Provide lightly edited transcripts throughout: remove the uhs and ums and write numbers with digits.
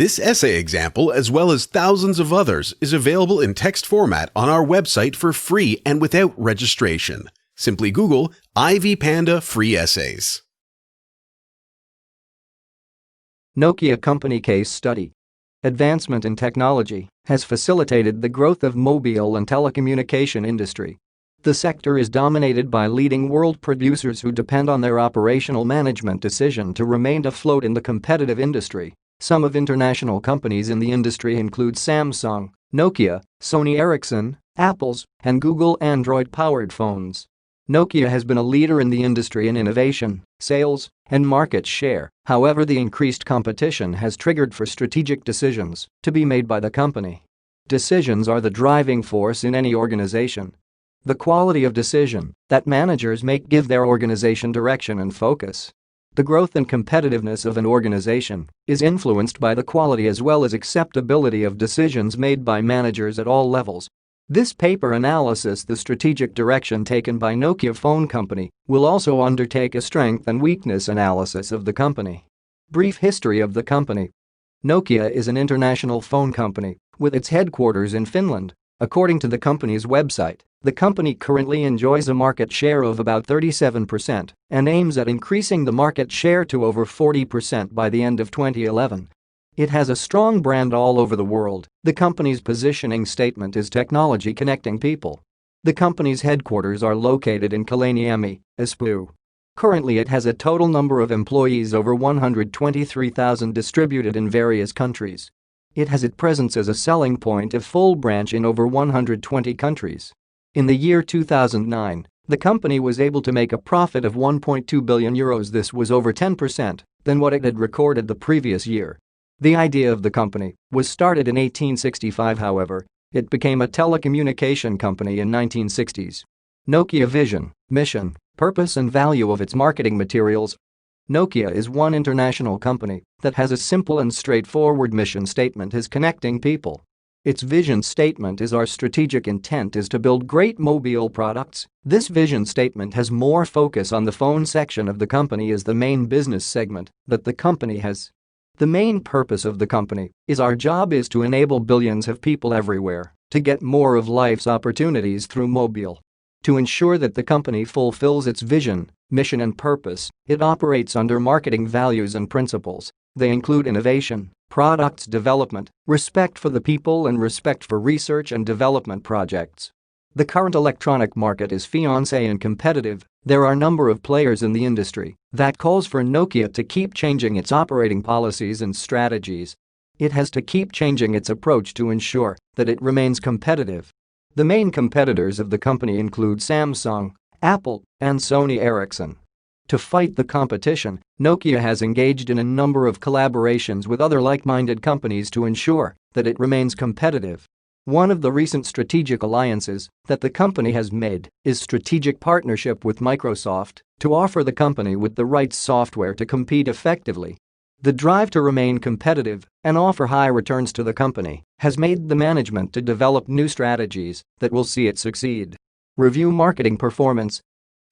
This essay example, as well as thousands of others, is available in text format on our website for free and without registration. Simply Google Ivy Panda Free Essays. Nokia Company Case Study. Advancement in technology has facilitated the growth of mobile and telecommunication industry. The sector is dominated by leading world producers who depend on their operational management decision to remain afloat in the competitive industry. Some of international companies in the industry include Samsung, Nokia, Sony Ericsson, Apple's, and Google Android-powered phones. Nokia has been a leader in the industry in innovation, sales, and market share. However, the increased competition has triggered for strategic decisions to be made by the company. Decisions are the driving force in any organization. The quality of decision that managers make give their organization direction and focus. The growth and competitiveness of an organization is influenced by the quality as well as acceptability of decisions made by managers at all levels. This paper analyses the strategic direction taken by Nokia Phone Company will also undertake a strength and weakness analysis of the company. Brief history of the company. Nokia is an international phone company with its headquarters in Finland. According to the company's website, the company currently enjoys a market share of about 37% and aims at increasing the market share to over 40% by the end of 2011. It has a strong brand all over the world. The company's positioning statement is technology connecting people. The company's headquarters are located in Kalaniemi, Espoo. Currently it has a total number of employees over 123,000 distributed in various countries. It has its presence as a selling point of full branch in over 120 countries. In the year 2009, the company was able to make a profit of €1.2 billion. This was over 10% than what it had recorded the previous year. The idea of the company was started in 1865. However, it became a telecommunication company in 1960s. Nokia vision, mission, purpose and value of its marketing materials. Nokia is one international company that has a simple and straightforward mission statement is connecting people. Its vision statement is our strategic intent is to build great mobile products. This vision statement has more focus on the phone section of the company as the main business segment that the company has. The main purpose of the company is our job is to enable billions of people everywhere to get more of life's opportunities through mobile. To ensure that the company fulfills its vision, mission and purpose, it operates under marketing values and principles. They include innovation, products development, respect for the people and respect for research and development projects. The current electronic market is fiancé and competitive. There are a number of players in the industry that calls for Nokia to keep changing its operating policies and strategies. It has to keep changing its approach to ensure that it remains competitive. The main competitors of the company include Samsung, Apple, and Sony Ericsson. To fight the competition, Nokia has engaged in a number of collaborations with other like-minded companies to ensure that it remains competitive. One of the recent strategic alliances that the company has made is strategic partnership with Microsoft to offer the company with the right software to compete effectively. The drive to remain competitive and offer high returns to the company has made the management to develop new strategies that will see it succeed. Review marketing performance.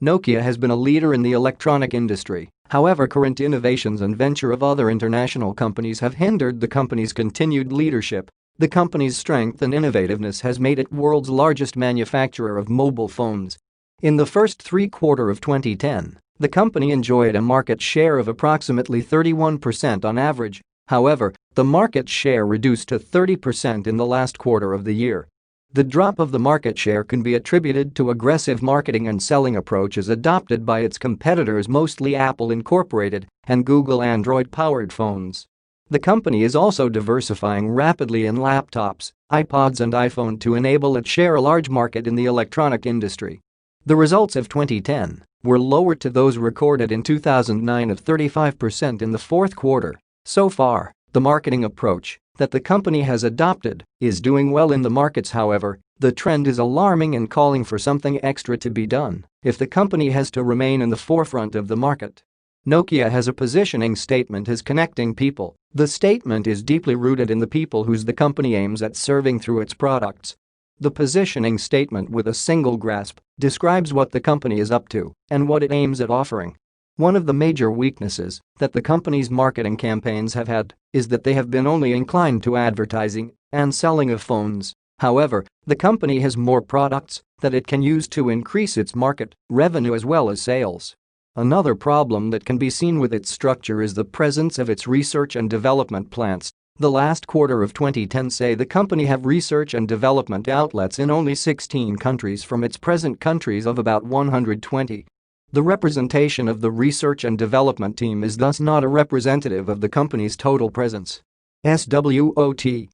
Nokia has been a leader in the electronic industry. However, current innovations and venture of other international companies have hindered the company's continued leadership. The company's strength and innovativeness has made it world's largest manufacturer of mobile phones. In the first three-quarters of 2010, the company enjoyed a market share of approximately 31% on average. However, the market share reduced to 30% in the last quarter of the year. The drop of the market share can be attributed to aggressive marketing and selling approaches adopted by its competitors, mostly Apple Incorporated and Google Android-powered phones. The company is also diversifying rapidly in laptops, iPods and iPhone to enable it share a large market in the electronic industry. The results of 2010 were lower to those recorded in 2009 of 35% in the fourth quarter. So far, the marketing approach that the company has adopted is doing well in the markets. However, the trend is alarming and calling for something extra to be done if the company has to remain in the forefront of the market. Nokia has a positioning statement as connecting people. The statement is deeply rooted in the people whose the company aims at serving through its products. The positioning statement with a single grasp describes what the company is up to and what it aims at offering. One of the major weaknesses that the company's marketing campaigns have had is that they have been only inclined to advertising and selling of phones. However, the company has more products that it can use to increase its market revenue as well as sales. Another problem that can be seen with its structure is the presence of its research and development plants. The last quarter of 2010 say the company have research and development outlets in only 16 countries from its present countries of about 120. The representation of the research and development team is thus not a representative of the company's total presence. SWOT.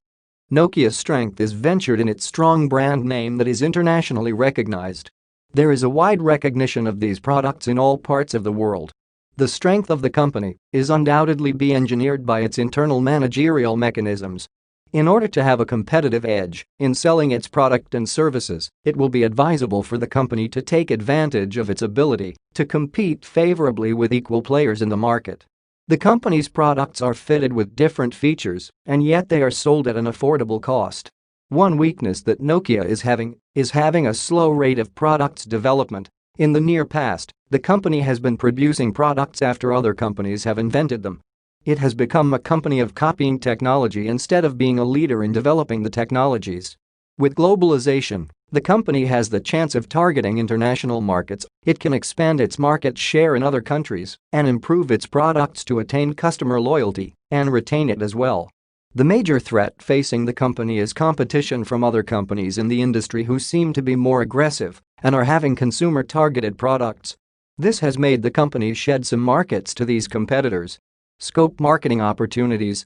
Nokia's strength is ventured in its strong brand name that is internationally recognized. There is a wide recognition of these products in all parts of the world. The strength of the company is undoubtedly be engineered by its internal managerial mechanisms. In order to have a competitive edge in selling its product and services, it will be advisable for the company to take advantage of its ability to compete favorably with equal players in the market. The company's products are fitted with different features, and yet they are sold at an affordable cost. One weakness that Nokia is having a slow rate of products development. In the near past, the company has been producing products after other companies have invented them. It has become a company of copying technology instead of being a leader in developing the technologies. With globalization, the company has the chance of targeting international markets. It can expand its market share in other countries and improve its products to attain customer loyalty and retain it as well. The major threat facing the company is competition from other companies in the industry who seem to be more aggressive and are having consumer-targeted products. This has made the company shed some markets to these competitors. Scope marketing opportunities.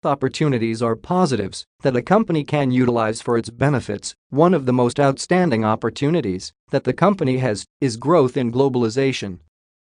Opportunities are positives that a company can utilize for its benefits. One of the most outstanding opportunities that the company has is growth in globalization.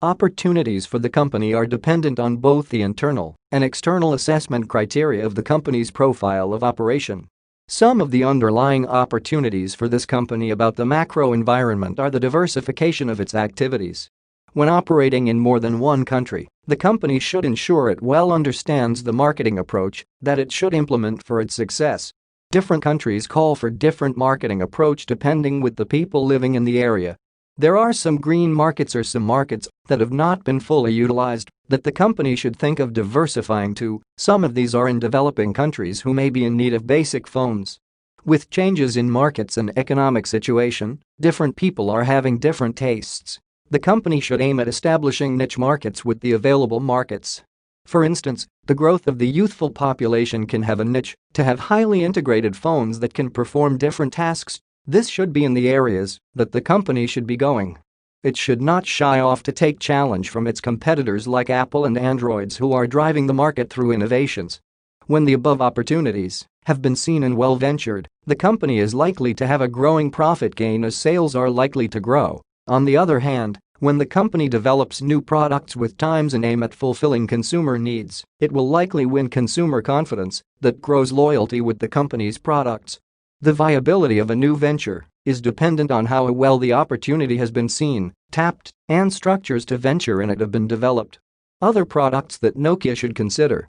Opportunities for the company are dependent on both the internal and external assessment criteria of the company's profile of operation. Some of the underlying opportunities for this company about the macro environment are the diversification of its activities. When operating in more than one country, the company should ensure it well understands the marketing approach that it should implement for its success. Different countries call for different marketing approach depending with the people living in the area. There are some green markets or some markets that have not been fully utilized that the company should think of diversifying to. Some of these are in developing countries who may be in need of basic phones. With changes in markets and economic situation, different people are having different tastes. The company should aim at establishing niche markets with the available markets. For instance, the growth of the youthful population can have a niche to have highly integrated phones that can perform different tasks. This should be in the areas that the company should be going. It should not shy off to take challenge from its competitors like Apple and Androids who are driving the market through innovations. When the above opportunities have been seen and well ventured, the company is likely to have a growing profit gain as sales are likely to grow. On the other hand, when the company develops new products with times and aim at fulfilling consumer needs, it will likely win consumer confidence that grows loyalty with the company's products. The viability of a new venture is dependent on how well the opportunity has been seen, tapped, and structures to venture in it have been developed. Other products that Nokia should consider.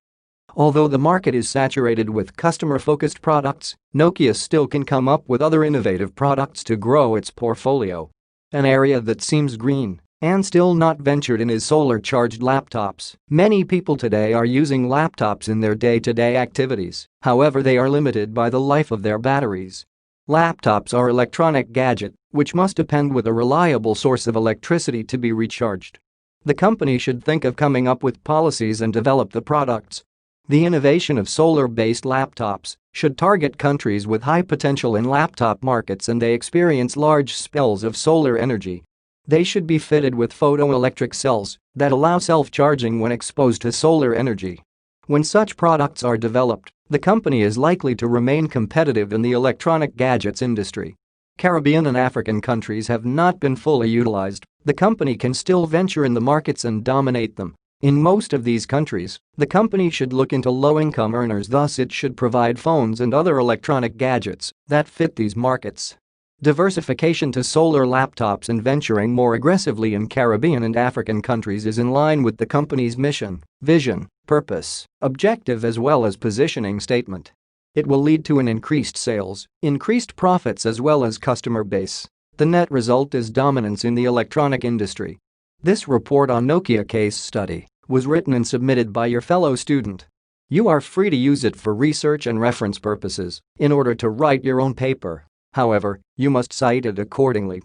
Although the market is saturated with customer-focused products, Nokia still can come up with other innovative products to grow its portfolio. An area that seems green and still not ventured in is solar-charged laptops. Many people today are using laptops in their day-to-day activities, however they are limited by the life of their batteries. Laptops are electronic gadget which must depend with a reliable source of electricity to be recharged. The company should think of coming up with policies and develop the products. The innovation of solar-based laptops should target countries with high potential in laptop markets and they experience large spells of solar energy. They should be fitted with photoelectric cells that allow self-charging when exposed to solar energy. When such products are developed, the company is likely to remain competitive in the electronic gadgets industry. Caribbean and African countries have not been fully utilized. The company can still venture in the markets and dominate them. In most of these countries, the company should look into low-income earners, thus it should provide phones and other electronic gadgets that fit these markets. Diversification to solar laptops and venturing more aggressively in Caribbean and African countries is in line with the company's mission, vision, purpose, objective as well as positioning statement. It will lead to an increased sales, increased profits as well as customer base. The net result is dominance in the electronic industry. This report on Nokia case study was written and submitted by your fellow student. You are free to use it for research and reference purposes in order to write your own paper. However, you must cite it accordingly.